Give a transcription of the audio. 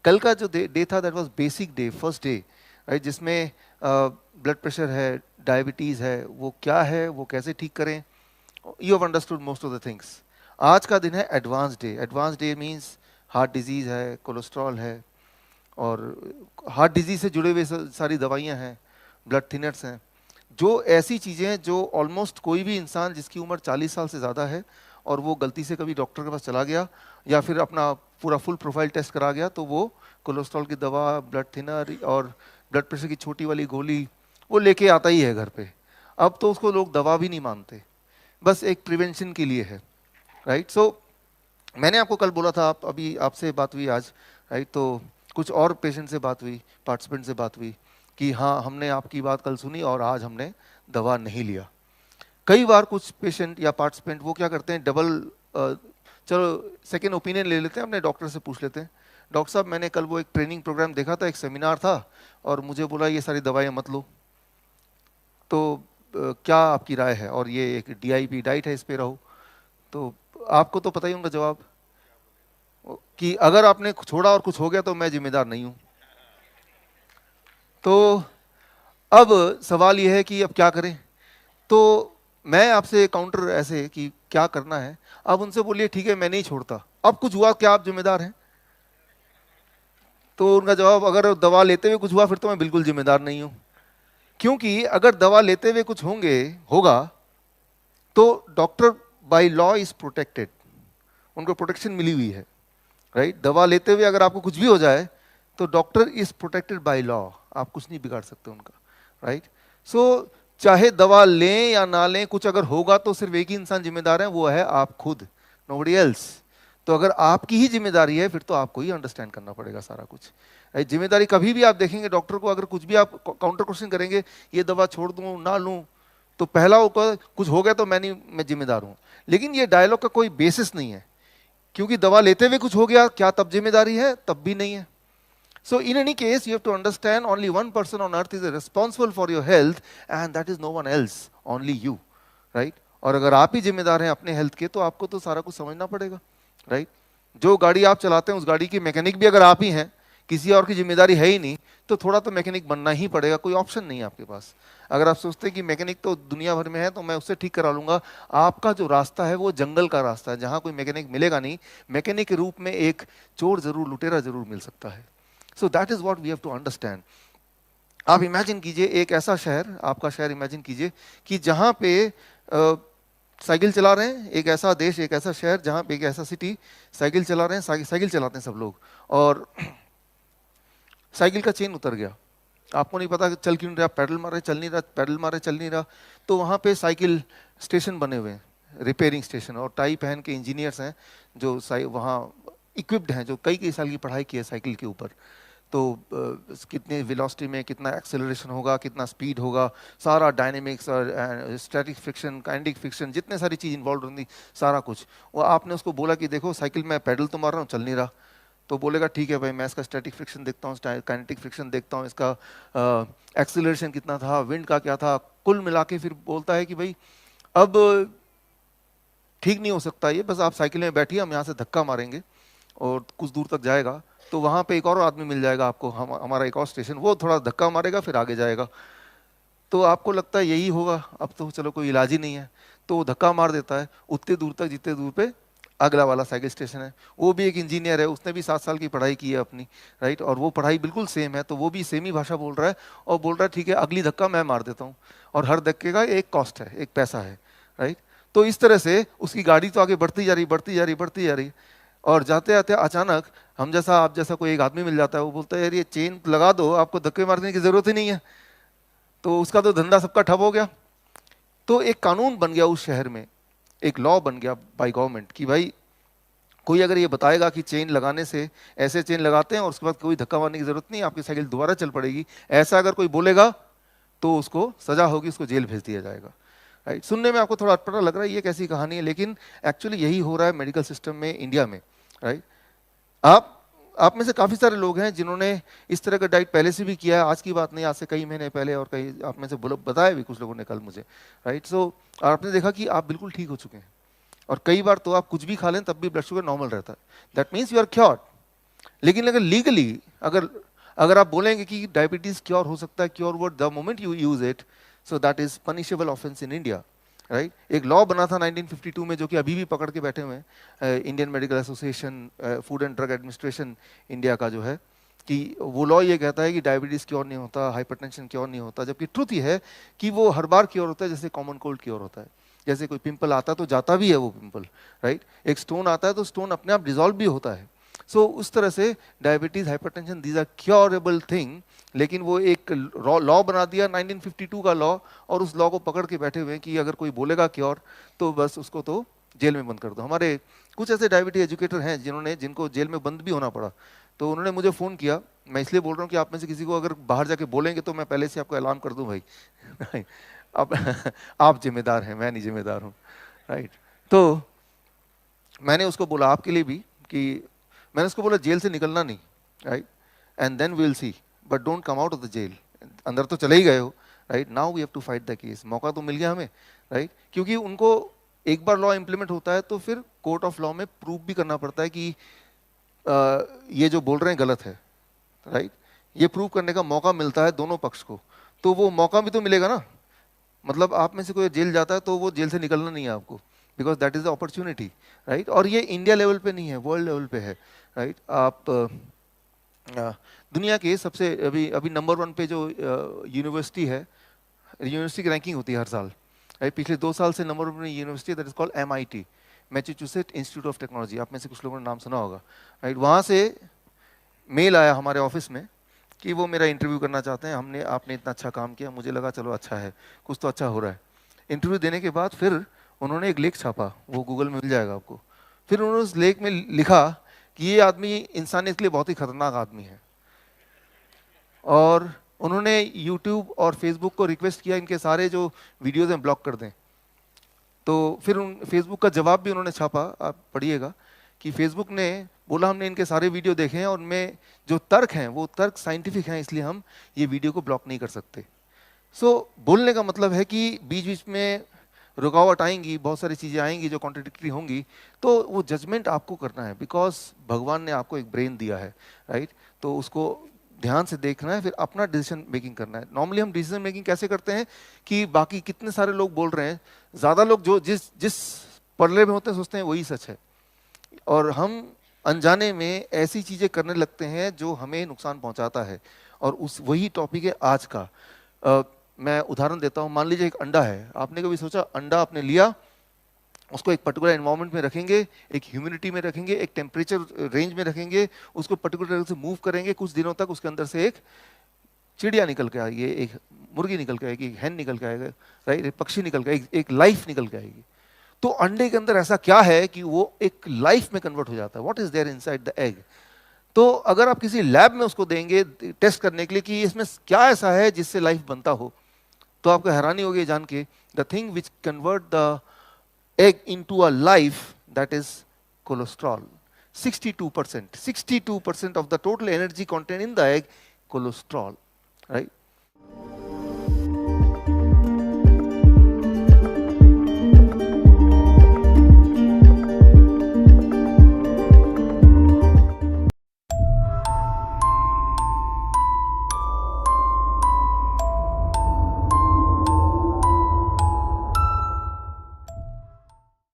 कल का जो डे था that was basic day, first day, right, जिसमें ब्लड प्रेशर है, डायबिटीज़ है, वो क्या है, वो कैसे ठीक करें, you have understood most of the things. आज का दिन है advance day. Advance day means heart disease है, कोलेस्ट्रॉल है, और हार्ट डिजीज़ से जुड़े हुए सारी दवाइयाँ हैं, ब्लड थिनर्स हैं, जो ऐसी चीज़ें हैं जो ऑलमोस्ट कोई भी इंसान जिसकी उम्र 40 साल से ज़्यादा है और वो गलती से कभी डॉक्टर के पास चला गया या फिर अपना पूरा फुल प्रोफाइल टेस्ट करा गया तो वो कोलेस्ट्रॉल की दवा, ब्लड थिनर और ब्लड प्रेशर की छोटी वाली गोली वो लेके आता ही है घर पे। अब तो उसको लोग दवा भी नहीं मानते, बस एक प्रिवेंशन के लिए है, राइट। सो मैंने आपको कल बोला था, आप अभी आपसे बात हुई आज, राइट, तो कुछ और पेशेंट से बात हुई, पार्टिसिपेंट से बात हुई कि हाँ हमने आपकी बात कल सुनी और आज हमने दवा नहीं लिया। कई बार कुछ पेशेंट या पार्टिसिपेंट वो क्या करते हैं, चलो सेकेंड ओपिनियन ले लेते हैं, अपने डॉक्टर से पूछ लेते हैं, डॉक्टर साहब मैंने कल वो एक ट्रेनिंग प्रोग्राम देखा था, एक सेमिनार था और मुझे बोला ये सारी दवाइयाँ मत लो, तो क्या आपकी राय है, और ये एक DIP डाइट है, इस पे रहो। तो आपको तो पता ही होगा जवाब कि अगर आपने छोड़ा और कुछ हो गया तो मैं जिम्मेदार नहीं हूं। तो अब सवाल यह है कि अब क्या करें। तो मैं आपसे काउंटर ऐसे कि क्या करना है, अब उनसे बोलिए ठीक है मैं नहीं छोड़ता, अब कुछ हुआ क्या आप जिम्मेदार हैं। तो उनका जवाब, अगर दवा लेते हुए कुछ हुआ फिर तो मैं बिल्कुल जिम्मेदार नहीं हूं, क्योंकि अगर दवा लेते हुए कुछ होगा तो doctor by law is protected, उनको प्रोटेक्शन मिली हुई है, राइट। दवा लेते हुए अगर आपको कुछ भी हो जाए तो doctor is protected by law, आप कुछ नहीं बिगाड़ सकते उनका, राइट। सो चाहे दवा लें या ना लें, कुछ अगर होगा तो सिर्फ एक ही इंसान जिम्मेदार है, वो है आप खुद, नोबडी एल्स। तो अगर आपकी ही जिम्मेदारी है फिर तो आपको ही अंडरस्टैंड करना पड़ेगा सारा कुछ, राइट। जिम्मेदारी कभी भी आप देखेंगे डॉक्टर को, अगर कुछ भी आप काउंटर क्वेश्चन करेंगे, ये दवा छोड़ दूं ना लूं, तो पहला होगा कुछ हो गया तो मैं जिम्मेदार हूं। लेकिन ये डायलॉग का कोई बेसिस नहीं है, क्योंकि दवा लेते हुए कुछ हो गया क्या तब जिम्मेदारी है, तब भी नहीं है। So in any case, you have to understand only one person on earth is responsible for your health and that is no one else, only you, right? और अगर आप ही जिम्मेदार हैं अपने हेल्थ के तो आपको तो सारा कुछ समझना पड़ेगा, राइट। जो गाड़ी आप चलाते हैं उस गाड़ी की मैकेनिक भी अगर आप ही हैं, किसी और की जिम्मेदारी है ही नहीं, तो थोड़ा तो मैकेनिक बनना ही पड़ेगा, कोई ऑप्शन नहीं है आपके पास। अगर आप सोचते हैं कि मैकेनिक तो दुनिया भर में है तो मैं उससे ठीक करा लूंगा, आपका जो रास्ता है वो जंगल का रास्ता है जहां कोई मैकेनिक मिलेगा नहीं। मैकेनिक के रूप में एक चोर जरूर, लुटेरा जरूर मिल सकता है। So that is what we have to understand. आप इमेजिन कीजिए एक ऐसा शहर, आपका शहर इमेजिन कीजिए कि जहां पे साइकिल चला रहे हैं, एक ऐसा देश, एक ऐसा शहर जहां पे, एक ऐसा सिटी, साइकिल चला रहे हैं, साइकिल चलाते हैं सब लोग, और साइकिल का चेन उतर गया, आपको नहीं पता कि चल क्यों नहीं रहा, पैडल मार रहे चल नहीं रहा, पैडल मार रहे चल नहीं रहा। तो वहाँ पे साइकिल स्टेशन बने हुए हैं, रिपेयरिंग स्टेशन, और टाई पहन के इंजीनियर्स हैं जो वहाँ इक्विप्ड हैं, जो कई कई साल की पढ़ाई की है साइकिल के ऊपर। तो कितने वेलोसिटी में कितना एक्सेलरेशन होगा, कितना स्पीड होगा, सारा डायनेमिक्स और स्टैटिक फ्रिक्शन, काइनेटिक फ्रिक्शन, जितने सारी चीज़ इन्वॉल्व होंगी, सारा कुछ। वो आपने उसको बोला कि देखो साइकिल में पैडल तो मार रहा हूँ चल नहीं रहा, तो बोलेगा ठीक है भाई मैं इसका स्टैटिक फ्रिक्शन देखता हूँ, काइनेटिक फ्रिक्शन देखता हूँ, इसका एक्सीलरेशन कितना था, विंड का क्या था, कुल मिला के फिर बोलता है कि भाई अब ठीक नहीं हो सकता ये, बस आप साइकिल में बैठिए, हम यहाँ से धक्का मारेंगे और कुछ दूर तक जाएगा तो वहाँ पे एक और आदमी मिल जाएगा आपको, हमारा एक और स्टेशन, वो थोड़ा धक्का मारेगा फिर आगे जाएगा। तो आपको लगता है यही होगा, अब तो चलो कोई इलाज ही नहीं है, तो वो धक्का मार देता है उतने दूर तक जितने दूर पे अगला वाला साइकिल स्टेशन है। वो भी एक इंजीनियर है, उसने भी 7 साल की पढ़ाई की है अपनी, राइट, और वो पढ़ाई बिल्कुल सेम है, तो वो भी सेम ही भाषा बोल रहा है और बोल रहा है ठीक है अगली धक्का मैं मार देता हूँ, और हर धक्के का एक कॉस्ट है, एक पैसा है, राइट। तो इस तरह से उसकी गाड़ी तो आगे बढ़ती जा रही, बढ़ती जा रही, बढ़ती जा रही, और जाते जाते अचानक हम जैसा, आप जैसा कोई एक आदमी मिल जाता है, वो बोलता है यार ये चेन लगा दो, आपको धक्के मारने की जरूरत ही नहीं है, तो उसका तो धंधा सबका ठप हो गया। तो एक कानून बन गया उस शहर में, एक लॉ बन गया बाय गवर्नमेंट कि भाई कोई अगर ये बताएगा कि चेन लगाने से, ऐसे चेन लगाते हैं और उसके बाद कोई धक्का मारने की जरूरत नहीं, आपकी साइकिल दोबारा चल पड़ेगी, ऐसा अगर कोई बोलेगा तो उसको सजा होगी, उसको जेल भेज दिया जाएगा, राइट। सुनने में आपको थोड़ा अटपटा लग रहा है ये कैसी कहानी है, लेकिन एक्चुअली यही हो रहा है मेडिकल सिस्टम में इंडिया में, राइट। आप में से काफ़ी सारे लोग हैं जिन्होंने इस तरह का डाइट पहले से भी किया है, आज की बात नहीं, आज से कई महीने पहले, और कई आप में से बताया भी कुछ लोगों ने कल मुझे, राइट। सो आपने देखा कि आप बिल्कुल ठीक हो चुके हैं, और कई बार तो आप कुछ भी खा लें तब भी ब्लड शुगर नॉर्मल रहता है, that means you are cured. लेकिन अगर लीगली अगर अगर आप बोलेंगे कि डायबिटीज क्योर हो सकता है, cure word the moment you use it, so that is punishable offence in India, right. एक लॉ बना था 1952 में जो कि अभी भी पकड़ के बैठे हुए हैं, Indian medical association, food and drug administration India का जो है, कि वो लॉ ये कहता है कि डायबिटीज क्योर नहीं होता, हाइपरटेंशन क्योर नहीं होता, जबकि ट्रुथ ये है कि वो हर बार क्योर होता है जैसे कॉमन कोल्ड क्योर होता है। जैसे कोई पिंपल आता है तो जाता भी है वो पिंपल, राइट। एक स्टोन आता है तो स्टोन अपने आप डिजॉल्व भी होता है। सो उस तरह से diabetes, hypertension, these are curable thing. लेकिन वो एक लॉ बना दिया 1952 का लॉ, और उस लॉ को पकड़ के बैठे हुए हैं कि अगर कोई बोलेगा क्योर तो बस उसको तो जेल में बंद कर दो। हमारे कुछ ऐसे डायबिटीज एजुकेटर हैं जिनको जेल में बंद भी होना पड़ा। तो उन्होंने मुझे फ़ोन किया, मैं इसलिए बोल रहा हूँ कि आप में से किसी को अगर बाहर जाके बोलेंगे तो मैं पहले से आपको ऐलान कर दूं भाई आप आप जिम्मेदार हैं, मैं नहीं जिम्मेदार हूँ, राइट। तो मैंने उसको बोला आपके लिए भी कि मैंने उसको बोला जेल से निकलना नहीं, right, and then we will see, but don't come out of the jail. अंदर तो चले ही गए हो, right, now we have to fight the case. मौका तो मिल गया हमें, राइट, क्योंकि उनको एक बार लॉ इंप्लीमेंट होता है तो फिर कोर्ट ऑफ लॉ में प्रूव भी करना पड़ता है कि ये जो बोल रहे हैं गलत है, राइट। ये प्रूव करने का मौका मिलता है दोनों पक्ष को, तो वो मौका भी तो मिलेगा ना। मतलब आप में से कोई जेल जाता है तो वो जेल से निकलना नहीं है आपको, because that is the opportunity, right. और ये इंडिया लेवल पे नहीं है, वर्ल्ड लेवल पे है, राइट। आप दुनिया के सबसे अभी अभी नंबर 1 पे जो यूनिवर्सिटी है, यूनिवर्सिटी की रैंकिंग होती है हर साल, राइट। पिछले 2 साल से number 1 university that is called MIT, Massachusetts institute of technology. आप में से कुछ लोगों ने नाम सुना होगा, राइट। वहाँ से मेल आया हमारे ऑफिस में कि वो मेरा इंटरव्यू करना चाहते हैं। आपने इतना अच्छा काम किया, मुझे लगा चलो अच्छा है, कुछ तो अच्छा हो रहा है। इंटरव्यू देने के बाद फिर उन्होंने एक लेख छापा, वो गूगल में मिल जाएगा आपको। फिर उन्होंने उस लेख में लिखा कि ये आदमी इंसानियत के लिए बहुत ही खतरनाक आदमी है, और उन्होंने यूट्यूब और फेसबुक को रिक्वेस्ट किया इनके सारे जो वीडियोज हैं ब्लॉक कर दें। तो फिर उन फेसबुक का जवाब भी उन्होंने छापा, आप पढ़िएगा, कि फेसबुक ने बोला हमने इनके सारे वीडियो देखे हैं और उनमें जो तर्क हैं वो तर्क साइंटिफिक हैं, इसलिए हम ये वीडियो को ब्लॉक नहीं कर सकते। सो बोलने का मतलब है कि बीच बीच में रुकावट आएंगी, बहुत सारी चीज़ें आएंगी जो कॉन्ट्रडिक्टरी होंगी, तो वो जजमेंट आपको करना है, बिकॉज भगवान ने आपको एक ब्रेन दिया है, राइट। तो उसको ध्यान से देखना है, फिर अपना डिसीजन मेकिंग करना है। नॉर्मली हम डिसीजन मेकिंग कैसे करते हैं कि बाकी कितने सारे लोग बोल रहे हैं, ज़्यादा लोग जो जिस जिस पल्ले में होते हैं सोचते हैं वही सच है, और हम अनजाने में ऐसी चीज़ें करने लगते हैं जो हमें नुकसान पहुंचाता है। और उस वही टॉपिक है आज का। मैं उदाहरण देता हूँ, मान लीजिए एक अंडा है, आपने कभी सोचा अंडा आपने लिया, उसको एक पर्टिकुलर एनवायरनमेंट में रखेंगे, एक ह्यूमिडिटी में रखेंगे, एक टेम्परेचर रेंज में रखेंगे, उसको पर्टिकुलर तरह से मूव करेंगे, कुछ दिनों तक उसके अंदर से एक चिड़िया निकल के आएगी, एक मुर्गी निकल के आएगी, एक हैन निकल के आएगा, राइट, एक पक्षी निकल के, एक लाइफ निकल के आएगी। तो अंडे के अंदर ऐसा क्या है कि वो एक लाइफ में कन्वर्ट हो जाता है? What is there inside the egg? तो अगर आप किसी लैब में उसको देंगे टेस्ट करने के लिए कि इसमें क्या ऐसा है जिससे लाइफ बनता हो, तो आपको हैरानी होगी जान के, the thing which convert the egg into a life, that is cholesterol. 62% of the total energy contained in the egg, cholesterol, right?